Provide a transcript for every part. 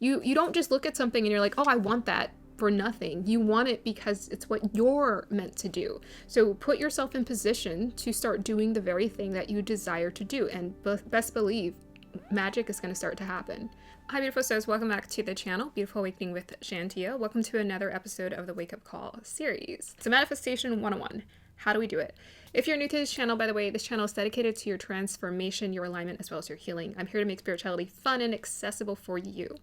You don't just look at something and you're like, oh, I want that for nothing. You want it because it's what you're meant to do. So put yourself in position to start doing the very thing that you desire to do, and best believe magic is going to start to happen. Hi, beautiful souls. Welcome back to the channel, Beautiful Awakening with Shantia. Welcome to another episode of the Wake Up Call series. So Manifestation 101. How do we do it? If you're new to this channel, by the way, this channel is dedicated to your transformation, your alignment, as well as your healing. I'm here to make spirituality fun and accessible for you.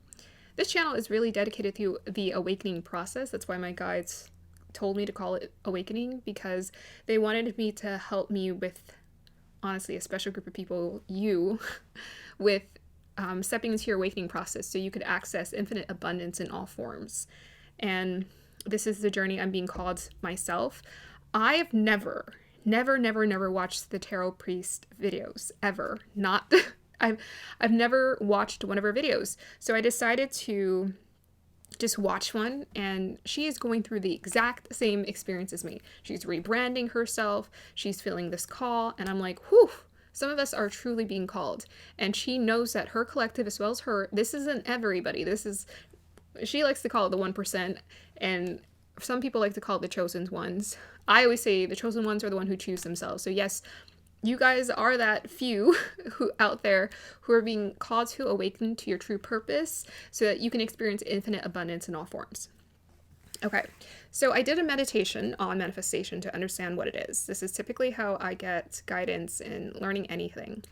This channel is really dedicated to the awakening process. That's why my guides told me to call it Awakening, because they wanted me to help me with, honestly, a special group of people, you, with stepping into your awakening process so you could access infinite abundance in all forms. And this is the journey I'm being called myself. I have never watched the Tarot Priest videos, ever. Not, I've never watched one of her videos. So I decided to just watch one, and she is going through the exact same experience as me. She's rebranding herself, she's feeling this call, and I'm like, whew, some of us are truly being called. And she knows that her collective, as well as her, this isn't everybody. This is, she likes to call it the 1%, and some people like to call it the chosen ones. I always say the chosen ones are the one who choose themselves. So yes, you guys are that few who out there who are being called to awaken to your true purpose so that you can experience infinite abundance in all forms. Okay, so I did a meditation on manifestation to understand what it is. This is typically how I get guidance in learning anything.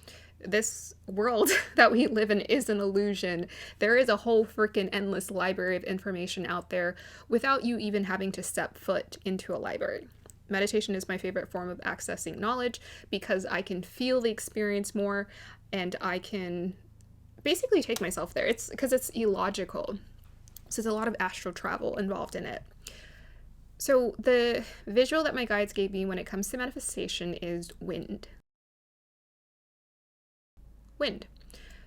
This world that we live in is an illusion. There is a whole freaking endless library of information out there without you even having to step foot into a library. Meditation is my favorite form of accessing knowledge because I can feel the experience more, and I can basically take myself there. It's because it's illogical. So there's a lot of astral travel involved in it. So the visual that my guides gave me when it comes to manifestation is wind. Wind.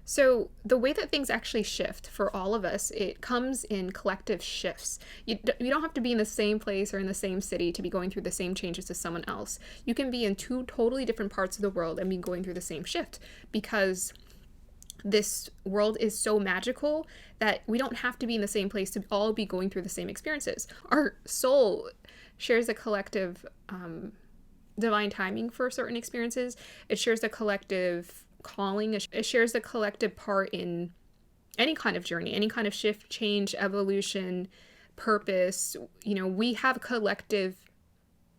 So the way that things actually shift for all of us, it comes in collective shifts. You don't have to be in the same place or in the same city to be going through the same changes as someone else. You can be in two totally different parts of the world and be going through the same shift, because this world is so magical that we don't have to be in the same place to all be going through the same experiences. Our soul shares a collective divine timing for certain experiences. It shares a collective calling. It shares a collective part in any kind of journey, any kind of shift, change, evolution, purpose. You know, we have collective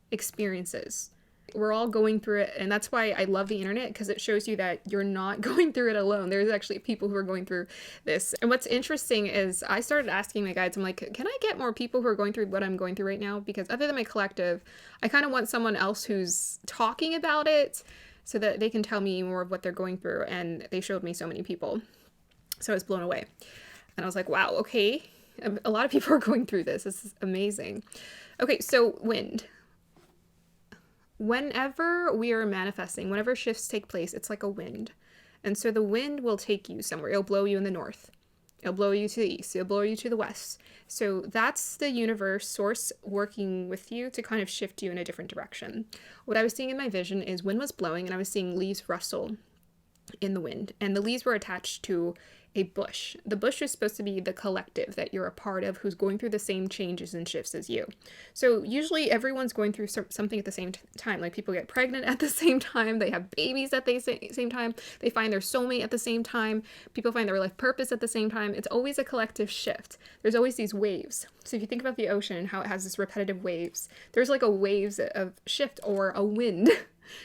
experiences. We're all going through it, and that's why I love the internet, because it shows you that you're not going through it alone. There's actually people who are going through this. And what's interesting is I started asking my guides, I'm like, can I get more people who are going through what I'm going through right now? Because other than my collective, I kind of want someone else who's talking about it so that they can tell me more of what they're going through. And they showed me so many people. So I was blown away. And I was like, wow, okay. A lot of people are going through this. This is amazing. Okay, so wind. Whenever we are manifesting, whenever shifts take place, it's like a wind. And so the wind will take you somewhere. It'll blow you in the north. It'll blow you to the east. It'll blow you to the west. So that's the universe, source, working with you to kind of shift you in a different direction. What I was seeing in my vision is wind was blowing, and I was seeing leaves rustle in the wind. And the leaves were attached to a bush. The bush is supposed to be the collective that you're a part of, who's going through the same changes and shifts as you. So usually everyone's going through something at the same time. Like, people get pregnant at the same time, they have babies at the same time, they find their soulmate at the same time, people find their life purpose at the same time. It's always a collective shift. There's always these waves. So if you think about the ocean and how it has this repetitive waves, there's like a waves of shift, or a wind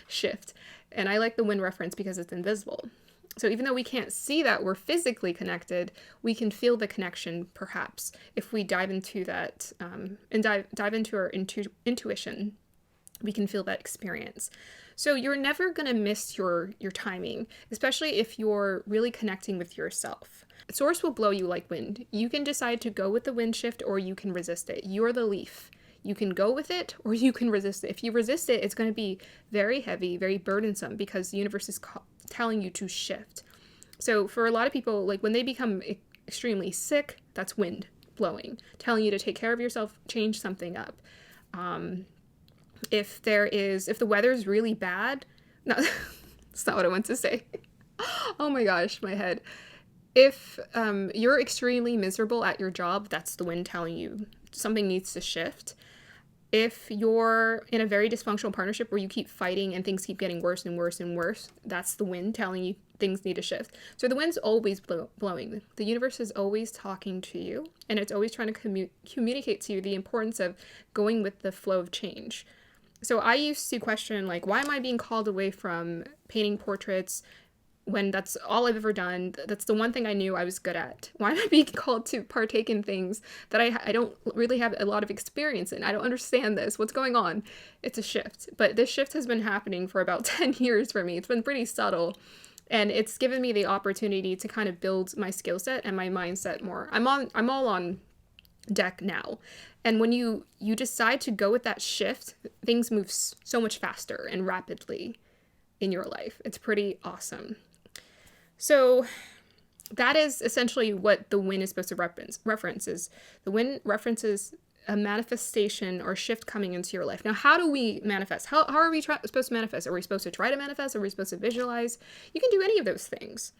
shift. And I like the wind reference because it's invisible. So even though we can't see that we're physically connected, we can feel the connection, perhaps, if we dive into that and dive into our intuition. We can feel that experience. So you're never going to miss your timing, especially if you're really connecting with yourself. Source will blow you like wind. You can decide to go with the wind shift, or you can resist it. You're the leaf. You can go with it, or you can resist it. If you resist it, it's going to be very heavy, very burdensome, because the universe is telling you to shift. So for a lot of people, like when they become extremely sick, that's wind blowing, telling you to take care of yourself, change something up. If the weather's really bad, no, that's not what I want to say. Oh my gosh, my head. If you're extremely miserable at your job, that's the wind telling you something needs to shift. If you're in a very dysfunctional partnership where you keep fighting and things keep getting worse and worse and worse, that's the wind telling you things need to shift. So the wind's always blowing. The universe is always talking to you, and it's always trying to communicate to you the importance of going with the flow of change. So I used to question, like, why am I being called away from painting portraits when that's all I've ever done? That's the one thing I knew I was good at. Why am I being called to partake in things that I don't really have a lot of experience in? I don't understand this. What's going on? It's a shift. But this shift has been happening for about 10 years for me. It's been pretty subtle. And it's given me the opportunity to kind of build my skill set and my mindset more. I'm all on deck now. And when you decide to go with that shift, things move so much faster and rapidly in your life. It's pretty awesome. So that is essentially what the wind is supposed to reference is the wind references a manifestation or shift coming into your life. Now, how do we manifest? How are we supposed to manifest? Are we supposed to try to manifest? Are we supposed to visualize? You can do any of those things.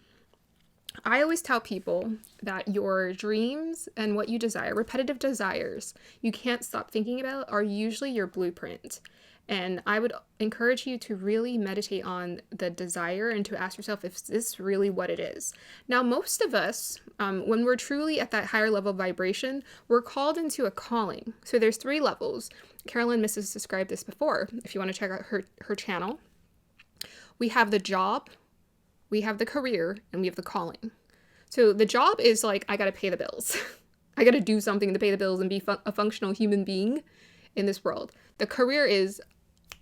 I always tell people that your dreams and what you desire, repetitive desires you can't stop thinking about, are usually your blueprint. And I would encourage you to really meditate on the desire and to ask yourself if this is really what it is. Now, most of us, when we're truly at that higher level of vibration, we're called into a calling. So there's 3 levels. Carolyn Misses described this before. If you want to check out her channel, we have the job, we have the career, and we have the calling. So the job is like, I got to pay the bills. I got to do something to pay the bills and be a functional human being in this world. The career is,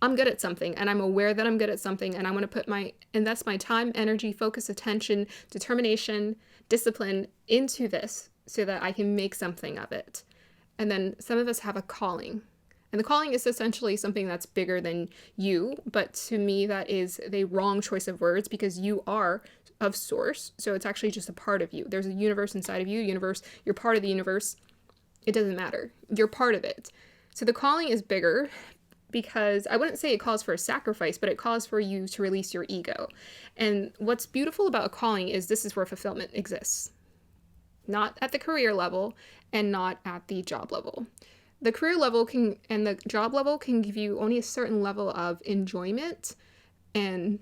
I'm good at something and I'm aware that I'm good at something and I want to invest my time, energy, focus, attention, determination, discipline into this so that I can make something of it. And then some of us have a calling. And the calling is essentially something that's bigger than you, but to me that is the wrong choice of words because you are of source. So it's actually just a part of you. There's a universe inside of you. You're part of the universe. It doesn't matter. You're part of it. So the calling is bigger because I wouldn't say it calls for a sacrifice, but it calls for you to release your ego. And what's beautiful about a calling is this is where fulfillment exists. Not at the career level and not at the job level. The career level and the job level can give you only a certain level of enjoyment and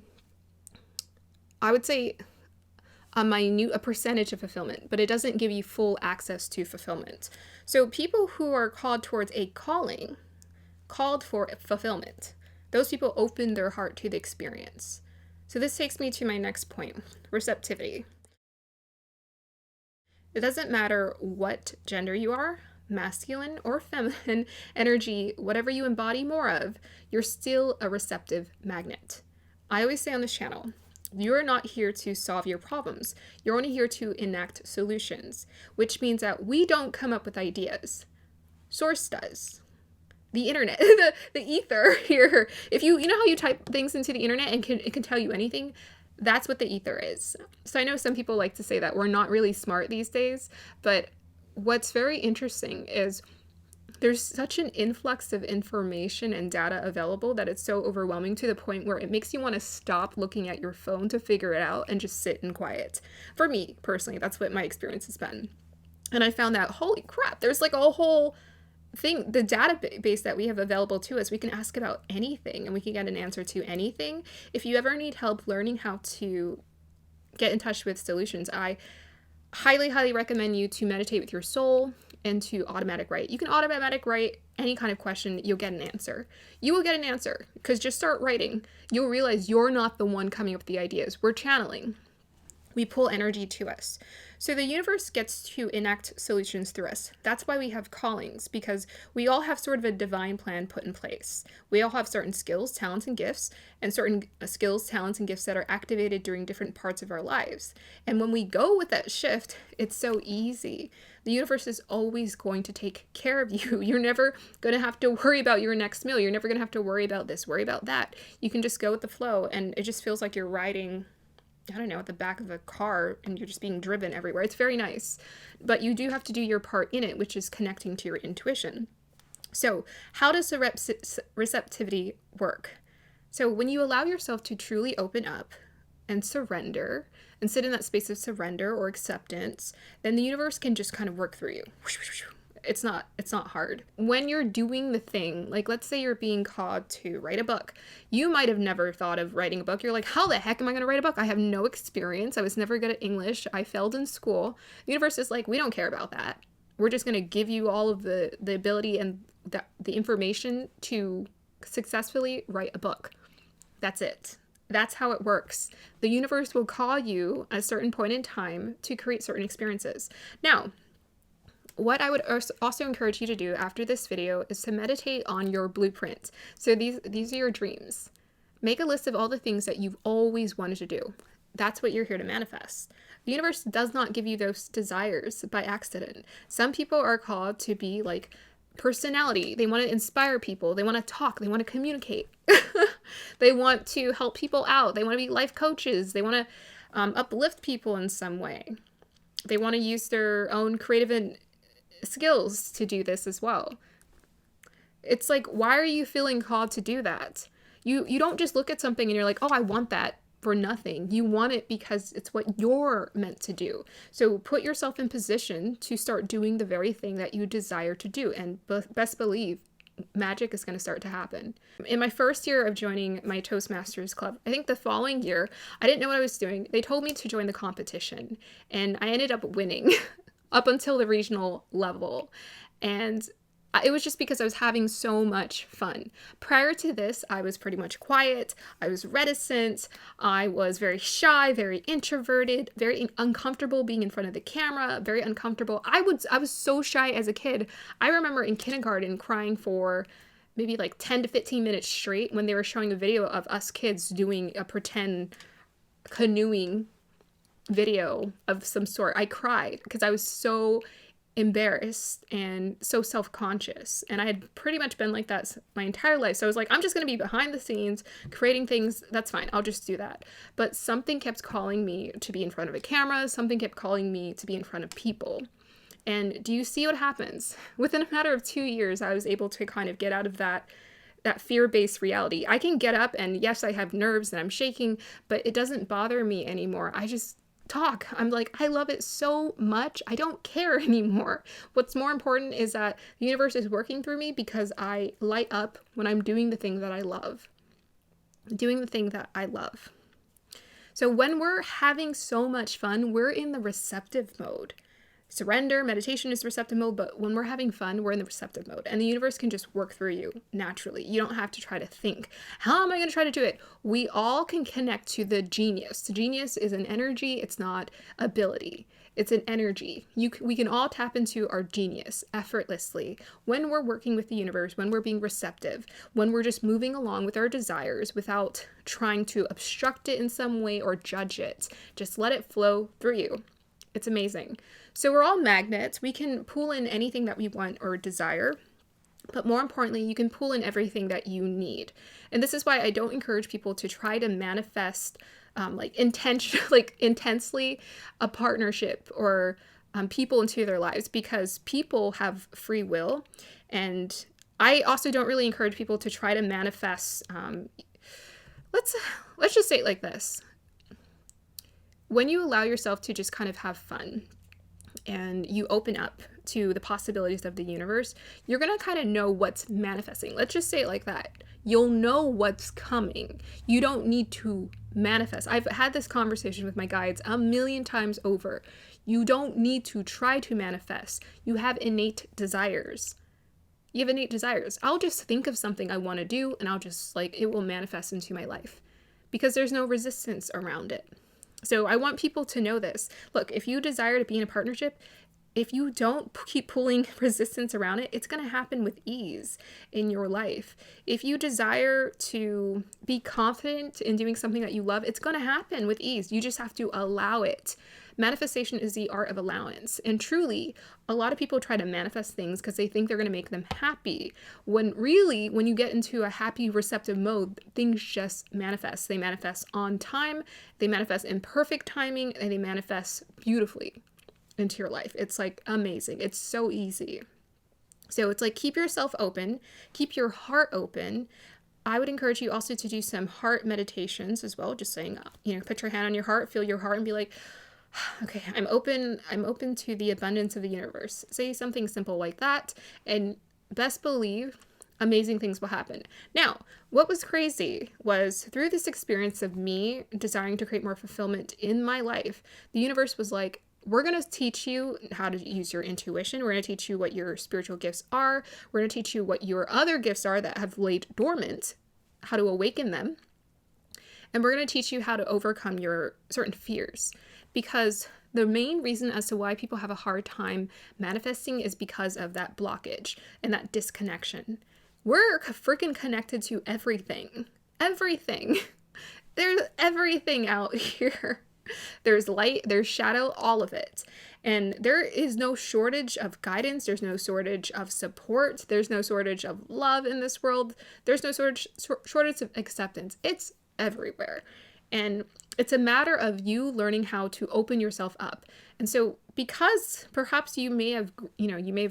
I would say a percentage of fulfillment, but it doesn't give you full access to fulfillment. So people who are called towards a calling, called for fulfillment, those people open their heart to the experience. So this takes me to my next point, receptivity. It doesn't matter what gender you are, masculine or feminine energy, whatever you embody more of, you're still a receptive magnet. I always say on this channel, you're not here to solve your problems. You're only here to enact solutions, which means that we don't come up with ideas. Source does. The internet, the ether here. If you know how you type things into the internet and it can tell you anything, that's what the ether is. So I know some people like to say that we're not really smart these days, but what's very interesting is there's such an influx of information and data available that it's so overwhelming to the point where it makes you want to stop looking at your phone to figure it out and just sit in quiet. For me, personally, that's what my experience has been. And I found that, holy crap, there's like a whole thing, the database that we have available to us, we can ask about anything and we can get an answer to anything. If you ever need help learning how to get in touch with solutions, I highly, highly recommend you to meditate with your soul and to automatic write. You can automatic write any kind of question, you'll get an answer. You will get an answer because just start writing. You'll realize you're not the one coming up with the ideas. We're channeling. We pull energy to us. So the universe gets to enact solutions through us. That's why we have callings, because we all have sort of a divine plan put in place. We all have certain skills, talents, and gifts, and certain skills, talents, and gifts that are activated during different parts of our lives. And when we go with that shift, it's so easy. The universe is always going to take care of you. You're never going to have to worry about your next meal. You're never going to have to worry about this, worry about that. You can just go with the flow, and it just feels like you're riding, I don't know, at the back of a car and you're just being driven everywhere. It's very nice, but you do have to do your part in it, which is connecting to your intuition. So how does the receptivity work? So when you allow yourself to truly open up and surrender and sit in that space of surrender or acceptance, then the universe can just kind of work through you. It's not hard. When you're doing the thing, like let's say you're being called to write a book. You might have never thought of writing a book. You're like, how the heck am I going to write a book? I have no experience. I was never good at English. I failed in school. The universe is like, we don't care about that. We're just going to give you all of the ability and the information to successfully write a book. That's it. That's how it works. The universe will call you at a certain point in time to create certain experiences. Now, what I would also encourage you to do after this video is to meditate on your blueprint. So these are your dreams. Make a list of all the things that you've always wanted to do. That's what you're here to manifest. The universe does not give you those desires by accident. Some people are called to be like personality. They want to inspire people. They want to talk. They want to communicate. They want to help people out. They want to be life coaches. They want to uplift people in some way. They want to use their own creative skills to do this as well. It's like, why are you feeling called to do that? You don't just look at something and you're like, oh, I want that for nothing. You want it because it's what you're meant to do. So put yourself in position to start doing the very thing that you desire to do, and best believe magic is going to start to happen. In my first year of joining my Toastmasters club, I think the following year, I didn't know what I was doing. They told me to join the competition, and I ended up winning up until the regional level. And it was just because I was having so much fun. Prior to this, I was pretty much quiet. I was reticent. I was very shy, very introverted, very uncomfortable being in front of the camera, very uncomfortable. I was so shy as a kid. I remember in kindergarten crying for maybe like 10 to 15 minutes straight when they were showing a video of us kids doing a pretend canoeing video of some sort. I cried because I was so embarrassed and so self-conscious, and I had pretty much been like that my entire life. So I was like, I'm just going to be behind the scenes creating things. That's fine, I'll just do that. But something kept calling me to be in front of a camera. Something kept calling me to be in front of people. And do you see what happens? Within a matter of 2 years, I was able to kind of get out of that fear-based reality. I can get up, and yes, I have nerves and I'm shaking, but it doesn't bother me anymore. I just talk. I'm like, I love it so much. I don't care anymore. What's more important is that the universe is working through me because I light up when I'm doing the thing that I love. Doing the thing that I love. So when we're having so much fun, we're in the receptive mode. Surrender, meditation is receptive mode, but when we're having fun, we're in the receptive mode, and the universe can just work through you naturally. You don't have to try to think, how am I going to try to do it? We all can connect to the genius. The genius is an energy. It's not ability. It's an energy. We can all tap into our genius effortlessly when we're working with the universe, when we're being receptive, when we're just moving along with our desires without trying to obstruct it in some way or judge it. Just let it flow through you. It's amazing. So we're all magnets. We can pull in anything that we want or desire, but more importantly, you can pull in everything that you need. And this is why I don't encourage people to try to manifest intensely a partnership or people into their lives, because people have free will. And I also don't really encourage people to try to manifest. Let's just say it like this. When you allow yourself to just kind of have fun and you open up to the possibilities of the universe, you're going to kind of know what's manifesting. Let's just say it like that. You'll know what's coming. You don't need to manifest. I've had this conversation with my guides a million times over. You don't need to try to manifest. You have innate desires. You have innate desires. I'll just think of something I want to do, and I'll just it will manifest into my life because there's no resistance around it. So I want people to know this. Look, if you desire to be in a partnership, if you don't keep pulling resistance around it, it's going to happen with ease in your life. If you desire to be confident in doing something that you love, it's going to happen with ease. You just have to allow it. Manifestation is the art of allowance. And truly, a lot of people try to manifest things because they think they're going to make them happy. When really, when you get into a happy, receptive mode, things just manifest. They manifest on time, they manifest in perfect timing, and they manifest beautifully into your life. It's amazing. It's so easy. So it's keep yourself open, keep your heart open, I would encourage you also to do some heart meditations as well. Just saying, put your hand on your heart, feel your heart, and be like, okay, I'm open to the abundance of the universe. Say something simple like that, and best believe amazing things will happen. Now, what was crazy was through this experience of me desiring to create more fulfillment in my life, the universe was like, we're going to teach you how to use your intuition. We're going to teach you what your spiritual gifts are. We're going to teach you what your other gifts are that have laid dormant, how to awaken them. And we're going to teach you how to overcome your certain fears. Because the main reason as to why people have a hard time manifesting is because of that blockage and that disconnection. We're freaking connected to everything. Everything. There's everything out here. There's light, there's shadow, all of it. And there is no shortage of guidance. There's no shortage of support. There's no shortage of love in this world. There's no shortage of acceptance. It's everywhere. And it's a matter of you learning how to open yourself up. And so because perhaps you may have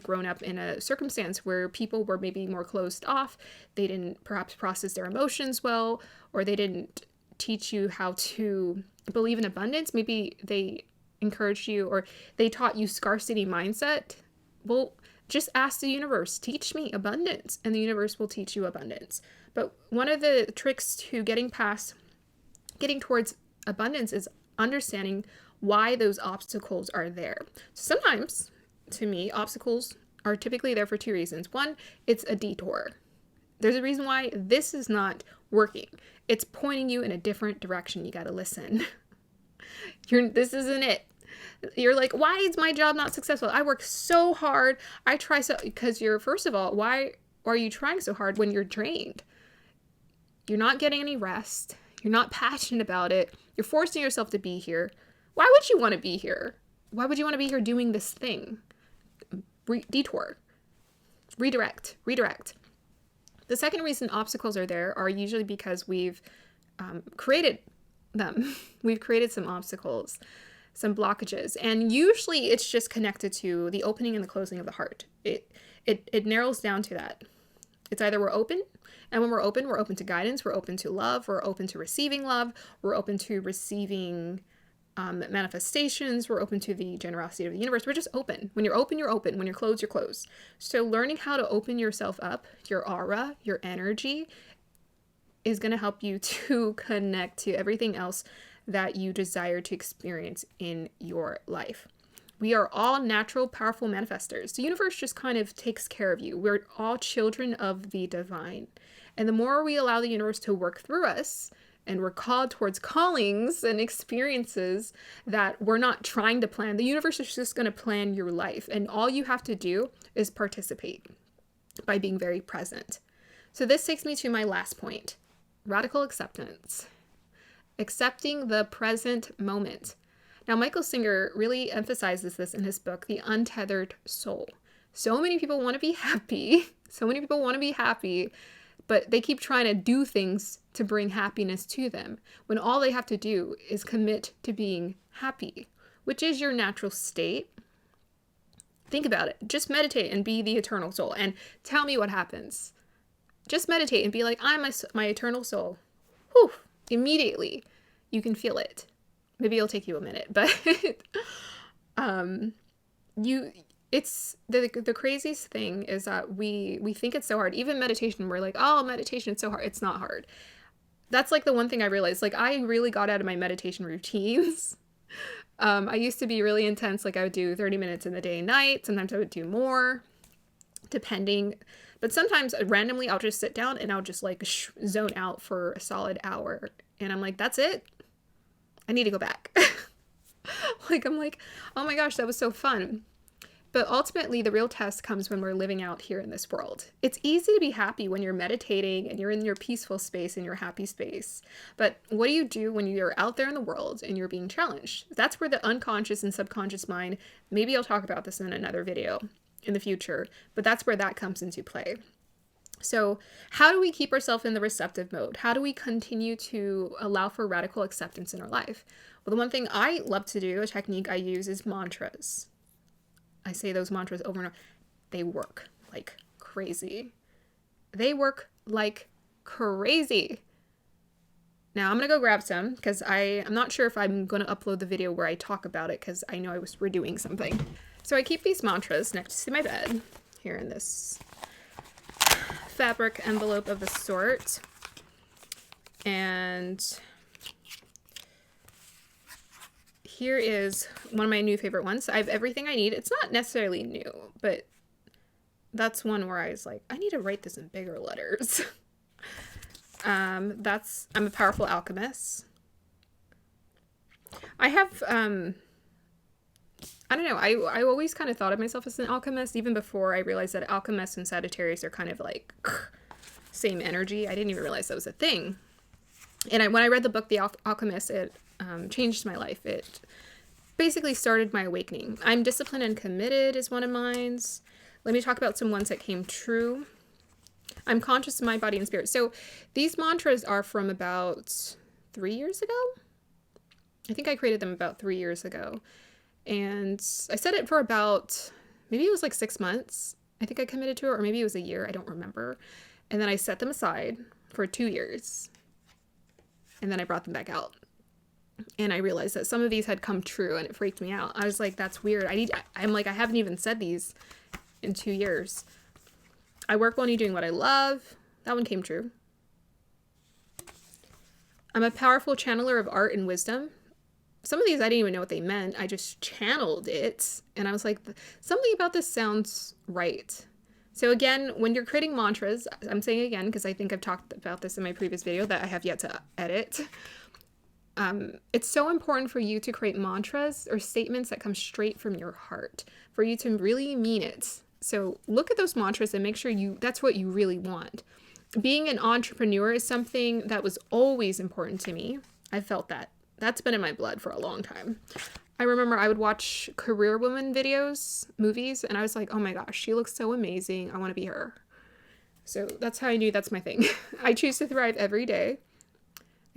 grown up in a circumstance where people were maybe more closed off, they didn't perhaps process their emotions well, or they didn't teach you how to believe in abundance. Maybe they encouraged you or they taught you scarcity mindset. Well, just ask the universe, teach me abundance, and the universe will teach you abundance. But one of the tricks to getting towards abundance is understanding why those obstacles are there. So sometimes, to me, obstacles are typically there for two reasons. One, it's a detour. There's a reason why this is not working. It's pointing you in a different direction. You got to listen. This isn't it. You're like, why is my job not successful? I work so hard. I try so, because first of all, why are you trying so hard when you're drained? You're not getting any rest. You're not passionate about it. You're forcing yourself to be here. Why would you want to be here? Why would you want to be here doing this thing? Detour. Redirect. The second reason obstacles are there are usually because we've created them. We've created some obstacles, some blockages. And usually it's just connected to the opening and the closing of the heart. It narrows down to that. It's either we're open, and when we're open to guidance, we're open to love, we're open to receiving love, we're open to receiving manifestations, we're open to the generosity of the universe. We're just open. When you're open, you're open. When you're closed, you're closed. So learning how to open yourself up, your aura, your energy, is going to help you to connect to everything else that you desire to experience in your life. We are all natural, powerful manifestors. The universe just kind of takes care of you. We're all children of the divine. And the more we allow the universe to work through us, and we're called towards callings and experiences that we're not trying to plan, the universe is just going to plan your life. And all you have to do is participate by being very present. So this takes me to my last point, radical acceptance. Accepting the present moment. Now, Michael Singer really emphasizes this in his book, The Untethered Soul. So many people want to be happy. But they keep trying to do things to bring happiness to them, when all they have to do is commit to being happy, which is your natural state. Think about it. Just meditate and be the eternal soul, and tell me what happens. Just meditate and be like, I'm my eternal soul. Whew, immediately you can feel it. Maybe it'll take you a minute, but it's the craziest thing is that we think it's so hard. Even meditation, we're like, oh, meditation, it's so hard. It's not hard. That's like the one thing I realized. Like, I really got out of my meditation routines. I used to be really intense. Like, I would do 30 minutes in the day and night. Sometimes I would do more, depending. But sometimes randomly I'll just sit down and I'll just like zone out for a solid hour. And I'm like, that's it. I need to go back. I'm like, oh my gosh, that was so fun. But ultimately, the real test comes when we're living out here in this world. It's easy to be happy when you're meditating and you're in your peaceful space and your happy space. But what do you do when you're out there in the world and you're being challenged? That's where the unconscious and subconscious mind, maybe I'll talk about this in another video in the future, but that's where that comes into play. So how do we keep ourselves in the receptive mode? How do we continue to allow for radical acceptance in our life? Well, the one thing I love to do, a technique I use, is mantras. I say those mantras over and over. They work like crazy. They work like crazy. Now I'm going to go grab some because I'm not sure if I'm going to upload the video where I talk about it because I know we're doing something. So I keep these mantras next to my bed here in this fabric envelope of a sort. And here is one of my new favorite ones. I have everything I need. It's not necessarily new, but that's one where I was like, I need to write this in bigger letters. I'm a powerful alchemist. I have, I don't know, I always kind of thought of myself as an alchemist, even before I realized that alchemists and Sagittarius are kind of like same energy. I didn't even realize that was a thing. And when I read the book, The Alchemist, it changed my life. It basically started my awakening. I'm disciplined and committed is one of mine. Let me talk about some ones that came true. I'm conscious of my body and spirit. So these mantras are from about 3 years ago. I think I created them about 3 years ago. And I said it for about, maybe it was like 6 months. I think I committed to it, or maybe it was a year. I don't remember. And then I set them aside for 2 years. And then I brought them back out. And I realized that some of these had come true, and it freaked me out. I was like, that's weird. I'm like, I haven't even said these in 2 years. I work well only doing what I love. That one came true. I'm a powerful channeler of art and wisdom. Some of these I didn't even know what they meant. I just channeled it. And I was like, something about this sounds right. So again, when you're creating mantras, I'm saying again, because I think I've talked about this in my previous video that I have yet to edit. It's so important for you to create mantras or statements that come straight from your heart, for you to really mean it. So look at those mantras and make sure that's what you really want. Being an entrepreneur is something that was always important to me. I felt that. That's been in my blood for a long time. I remember I would watch career woman videos, movies, and I was like, oh my gosh, she looks so amazing. I want to be her. So that's how I knew that's my thing. I choose to thrive every day.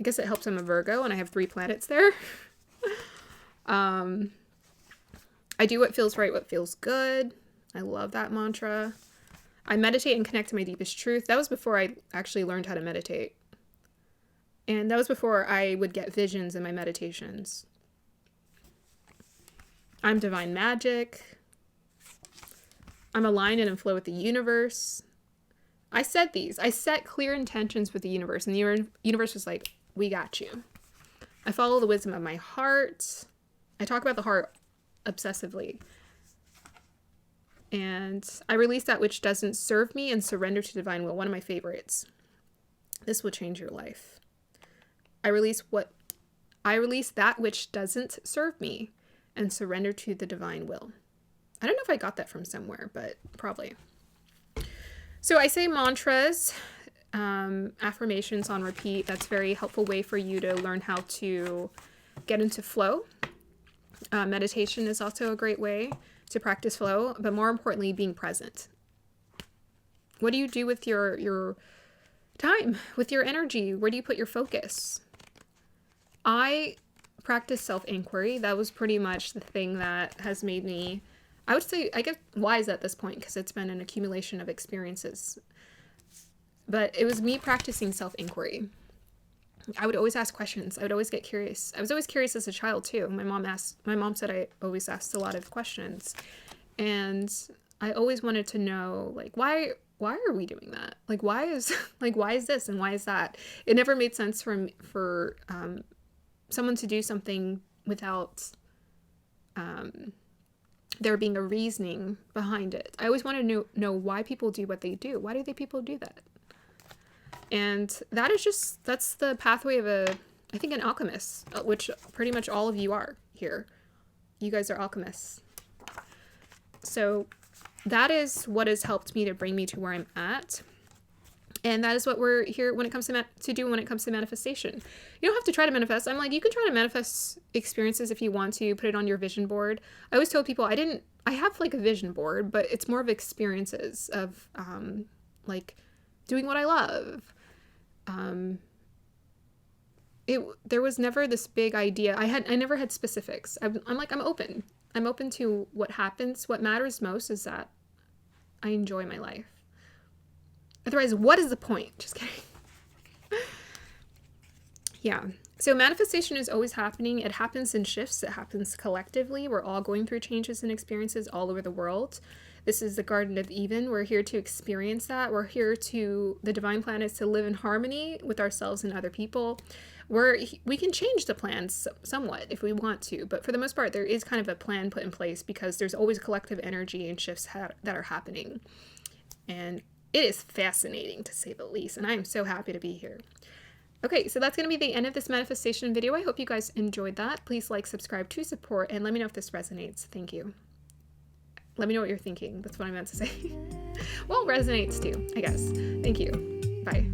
I guess it helps I'm a Virgo and I have 3 planets there. I do what feels right, what feels good. I love that mantra. I meditate and connect to my deepest truth. That was before I actually learned how to meditate. And that was before I would get visions in my meditations. I'm divine magic. I'm aligned and in flow with the universe. I said these. I set clear intentions with the universe, and the universe was like, we got you. I follow the wisdom of my heart. I talk about the heart obsessively. And I release that which doesn't serve me and surrender to divine will. One of my favorites. This will change your life. I release that which doesn't serve me and surrender to the divine will. I don't know if I got that from somewhere, but probably. So I say mantras, affirmations on repeat. That's a very helpful way for you to learn how to get into flow. Meditation is also a great way to practice flow, but more importantly, being present. What do you do with your time, with your energy? Where do you put your focus? I practice self-inquiry. That was pretty much the thing that has made me, I would say, I get wise at this point because it's been an accumulation of experiences. But it was me practicing self-inquiry. I would always ask questions. I would always get curious. I was always curious as a child too. My mom said I always asked a lot of questions. And I always wanted to know, like, why are we doing that? Like, why is this and why is that? It never made sense for someone to do something without there being a reasoning behind it. I always wanted to know why people do what they do. Why do people do that? And that's the pathway of I think an alchemist, which pretty much all of you are here. You guys are alchemists. So that is what has helped me to bring me to where I'm at. And that is what we're here when it comes to do when it comes to manifestation. You don't have to try to manifest. I'm like, you can try to manifest experiences if you want to, put it on your vision board. I always told people I have like a vision board, but it's more of experiences of like doing what I love. There was never this big idea. I never had specifics. I'm open. I'm open to what happens. What matters most is that I enjoy my life. Otherwise, what is the point? Just kidding. Yeah. So manifestation is always happening. It happens in shifts. It happens collectively. We're all going through changes and experiences all over the world. This is the Garden of Eden. We're here to experience that. We're here to, the divine plan is to live in harmony with ourselves and other people. We can change the plans somewhat if we want to, but for the most part, there is kind of a plan put in place because there's always collective energy and shifts that are happening. And it is fascinating, to say the least, and I am so happy to be here. Okay, so that's going to be the end of this manifestation video. I hope you guys enjoyed that. Please like, subscribe to support, and let me know if this resonates. Thank you. Let me know what you're thinking. That's what I meant to say. Well, resonates too, I guess. Thank you. Bye.